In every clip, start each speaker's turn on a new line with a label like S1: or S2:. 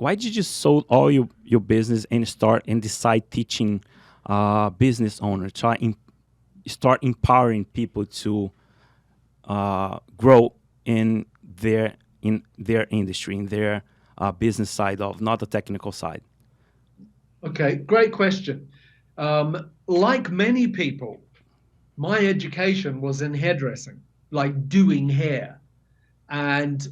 S1: why did you sold all your business and decide teaching business owners, start empowering people to grow in their industry, in their business side of, not the technical side?
S2: Okay, great question. Like many people, my education was in hairdressing, like doing hair. And,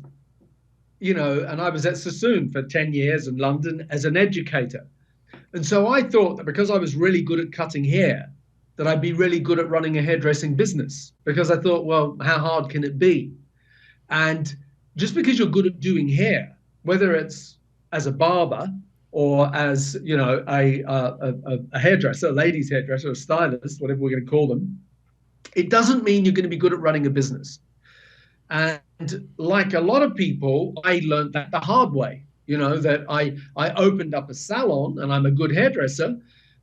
S2: and I was at Sassoon for 10 years in London as an educator. And so I thought that because I was really good at cutting hair, that I'd be really good at running a hairdressing business. Because I thought, well, how hard can it be? And just because you're good at doing hair, whether it's as a barber or as a hairdresser, a ladies hairdresser, a stylist, whatever we're going to call them, it doesn't mean you're going to be good at running a business. And like a lot of people, I learned that the hard way. That I opened up a salon and I'm a good hairdresser,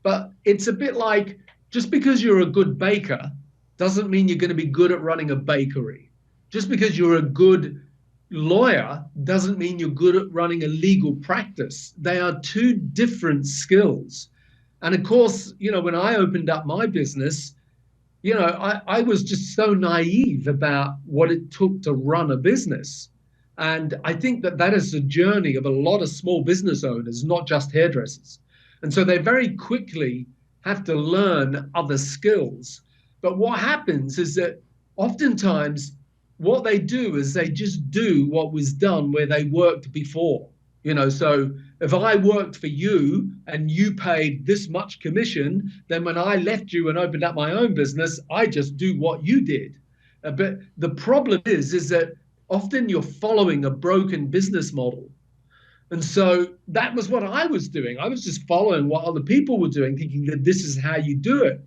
S2: but it's a bit like just because you're a good baker doesn't mean you're going to be good at running a bakery. Just because you're a good lawyer doesn't mean you're good at running a legal practice. They are two different skills. And of course, when I opened up my business, I was just so naive about what it took to run a business. And I think that is the journey of a lot of small business owners, not just hairdressers. And so they very quickly have to learn other skills. But what happens is that oftentimes what they do is they just do what was done where they worked before. So if I worked for you and you paid this much commission, then when I left you and opened up my own business, I just do what you did. But the problem is that often you're following a broken business model. And so that was what I was doing. I was just following what other people were doing, thinking that this is how you do it.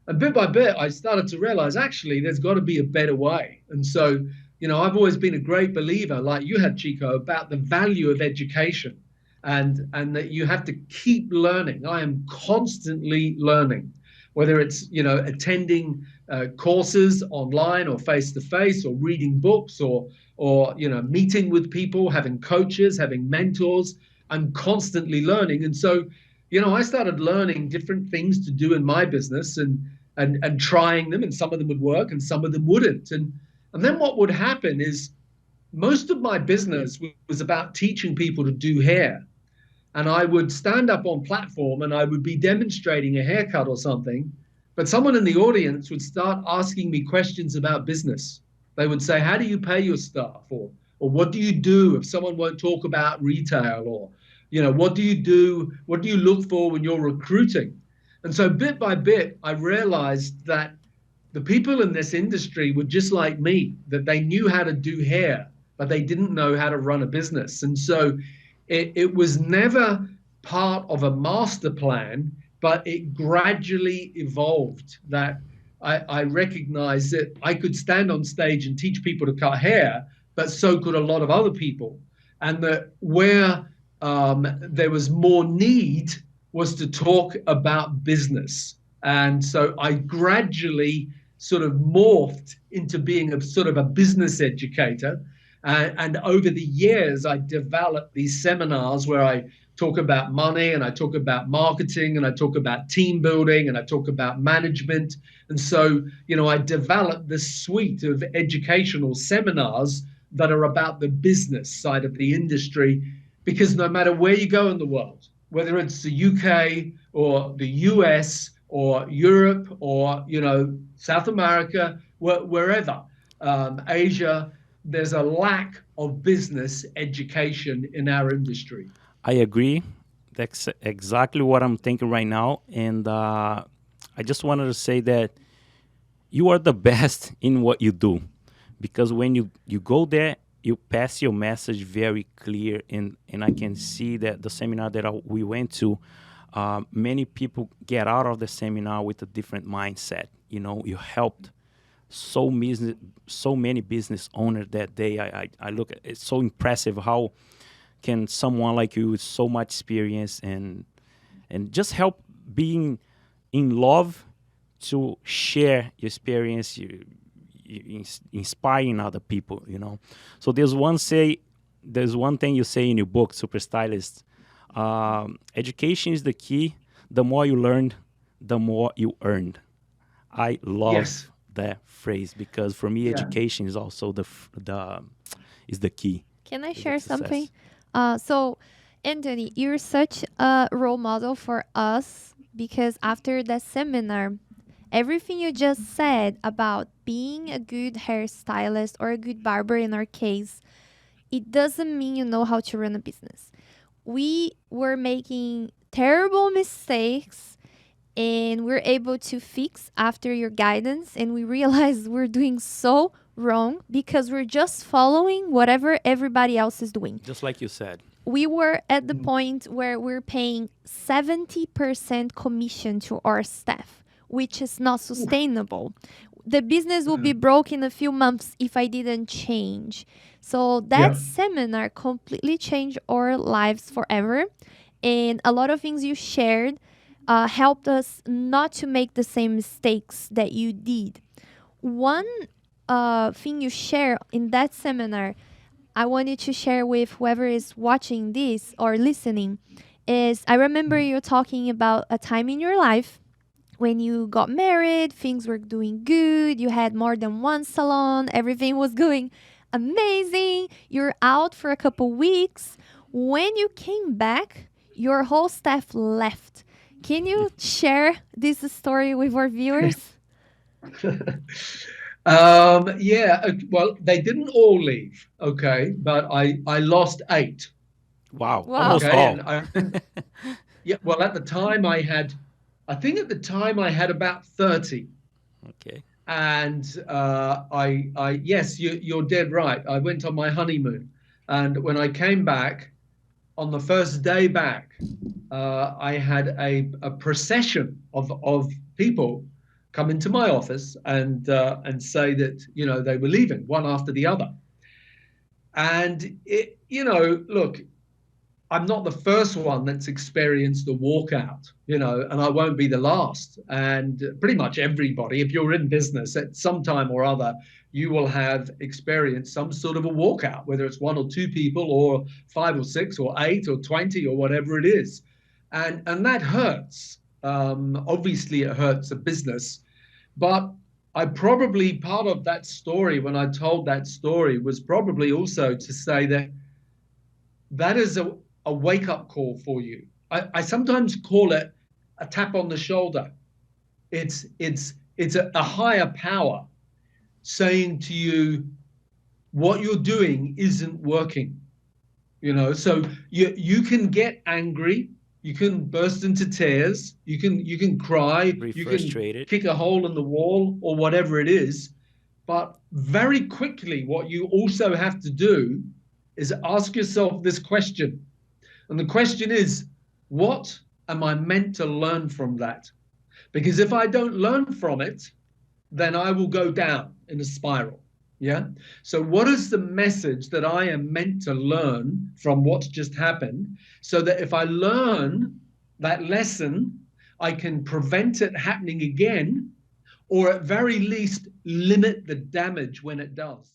S2: And bit by bit, I started to realize, actually, there's got to be a better way. And so, I've always been a great believer, like you had, Chico, about the value of education and that you have to keep learning. I am constantly learning, whether it's, attending courses online or face to face, or reading books, or meeting with people, having coaches, having mentors. I'm constantly learning. And so, I started learning different things to do in my business and trying them, and some of them would work and some of them wouldn't. And then what would happen is most of my business was about teaching people to do hair. And I would stand up on platform and I would be demonstrating a haircut or something, but someone in the audience would start asking me questions about business. They would say, how do you pay your staff? Or what do you do if someone won't talk about retail? Or, what do you do? What do you look for when you're recruiting? And so bit by bit, I realized that the people in this industry were just like me, that they knew how to do hair, but they didn't know how to run a business. And so it was never part of a master plan, but it gradually evolved, that I recognized that I could stand on stage and teach people to cut hair, but so could a lot of other people. And that where there was more need was to talk about business. And so I gradually sort of morphed into being a sort of a business educator. And over the years, I developed these seminars where I talk about money, and I talk about marketing, and I talk about team building, and I talk about management. And so, I developed this suite of educational seminars that are about the business side of the industry, because no matter where you go in the world, whether it's the UK or the US or Europe or, South America, wherever, Asia, there's a lack of business education in our industry.
S1: I agree. That's exactly what I'm thinking right now. And I just wanted to say that you are the best in what you do, because when you go there, you pass your message very clear. And I can see that the seminar that we went to, many people get out of the seminar with a different mindset. You helped so many business owners that day. I look at it's so impressive how can someone like you with so much experience and just help being in love to share your experience, you inspiring other people. So there's one say there's one thing you say in your book, Super Stylist. Education is the key. The more you learn, the more you earn. I
S2: Yes.
S1: love that phrase because for me,
S2: Yeah.
S1: education is also is the key
S3: Can I
S1: is the
S3: share something?
S1: success.
S3: So, Anthony, you're such a role model for us because after that seminar, everything you just said about being a good hairstylist or a good barber in our case, it doesn't mean you know how to run a business. We were making terrible mistakes and we're able to fix after your guidance, and we realized we're doing so wrong because we're just following whatever everybody else is doing.
S1: Just like you said.
S3: We were at the
S2: Mm.
S3: point where we're paying 70% commission to our staff, which is not
S2: Oof.
S3: sustainable. The business will be
S2: Mm.
S3: broke in a few months if I didn't change. So that
S2: Yeah.
S3: seminar completely changed our lives forever. And a lot of things you shared helped us not to make the same mistakes that you did. One thing you share in that seminar I wanted to share with whoever is watching this or listening is I remember you talking about a time in your life when you got married, things were doing good, you had more than one salon, everything was going amazing, you're out for a couple weeks. When you came back, your whole staff left. Can you share this story with our viewers?
S2: Yeah. Well, they didn't all leave. Okay, but I lost eight.
S1: Wow,
S3: Wow.
S1: almost
S2: Okay, and
S1: all.
S2: I remember. Yeah. Well, at the time I had, I think at the time I had about 30.
S1: Okay.
S2: And yes, you're dead right. I went on my honeymoon, and when I came back on the first day back, I had a procession of people come into my office and say that they were leaving one after the other. And look, I'm not the first one that's experienced a walkout, and I won't be the last. And pretty much everybody, if you're in business at some time or other, you will have experienced some sort of a walkout, whether it's one or two people or five or six or eight or 20 or whatever it is. And that hurts. Obviously, it hurts a business, but I probably part of that story when I told that story was probably also to say that that is a wake up call for you. I sometimes call it a tap on the shoulder. It's a higher power saying to you what you're doing isn't working. So you can get angry, you can burst into tears, you can cry,
S1: Be
S2: you can
S1: frustrated.
S2: kick a hole in the wall or whatever it is. But very quickly, what you also have to do is ask yourself this question. And the question is, what am I meant to learn from that? Because if I don't learn from it, then I will go down in a spiral. Yeah. So, what is the message that I am meant to learn from what's just happened so that if I learn that lesson, I can prevent it happening again, or at very least limit the damage when it does?